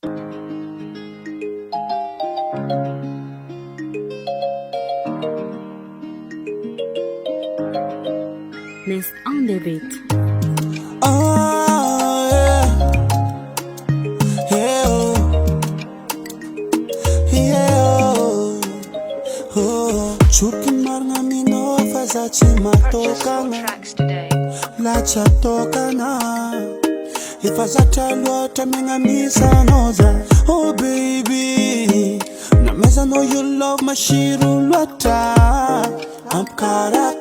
Nest on the beat. Oh, yeah. Yeah, oh. Yeah, oh. Chuki marna mino fazachi matoka na lacha toka na ifazata lwata mengamisa noza. Oh baby, na meza know you love mashiru lwata. I'm kara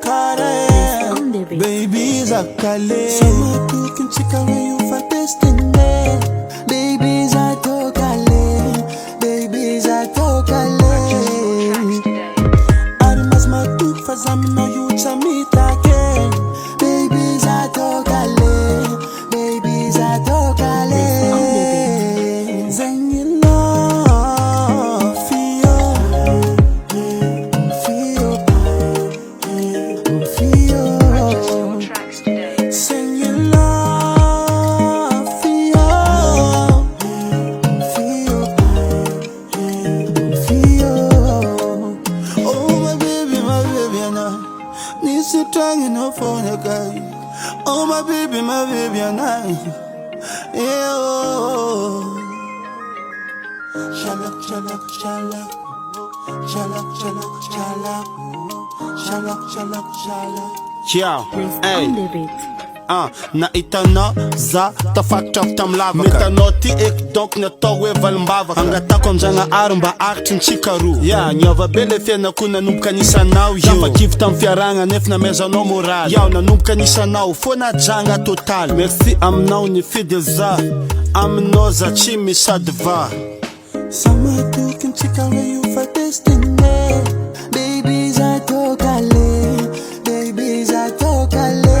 baby zakale. Sama tukin chika when you for destiny. Baby zatokale, baby zatokale. Arimas matuk fazami no you chamita again. Baby zatokale, baby zatokale. Zengi love fio, fio. Sing your love, feel. Oh my baby, now. Need to tongue in her phone, guy. Oh my baby, now. Yeah, oh. Shalak, shalak, shalak. Shalak, shalak, shalak. Shalak, shalak, shalak. Yo, Nest ey, on the beat. na itana za ta fakta tam lava meta noti ek donc na towe valmbava angata konjanga armba artin chikaru ya nyova bele fena kuna numkanisa nau yo fa kiftam fiaranga nef na meza no moral ya na numkanisa nau fona janga total merci am nau ni fidelza am noza chimi sadva. Sama tukin chika when you for destiny. Baby zatokale, baby zatokale.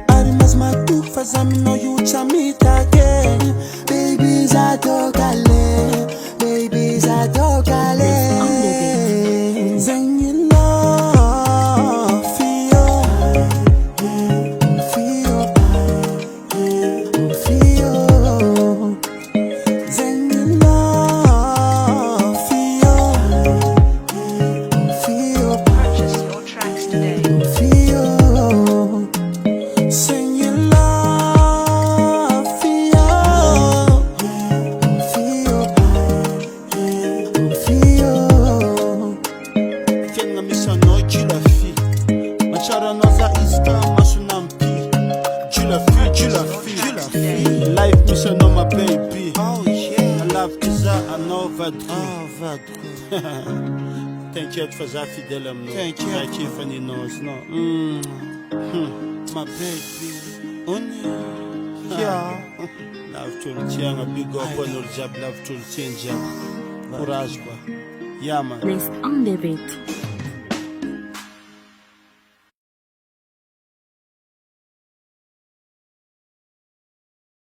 Arimas matuk fazami no you chamita again. Baby zatokale, baby zatokale. Zengi love fio, fio. Zengi love fio, Purchase your tracks today. fio. Sing your love fio, fio. Kenga misano jula fi machara naza iska masunampi jula fi life misano my baby. Oh yeah, I love Kiza, I know Vadru. Thank you for that fidelem no. Thank you for the nose no. My baby only yeah. Love to change a big up on your job, love to change courage ba. Yeah man. Nest on the beat.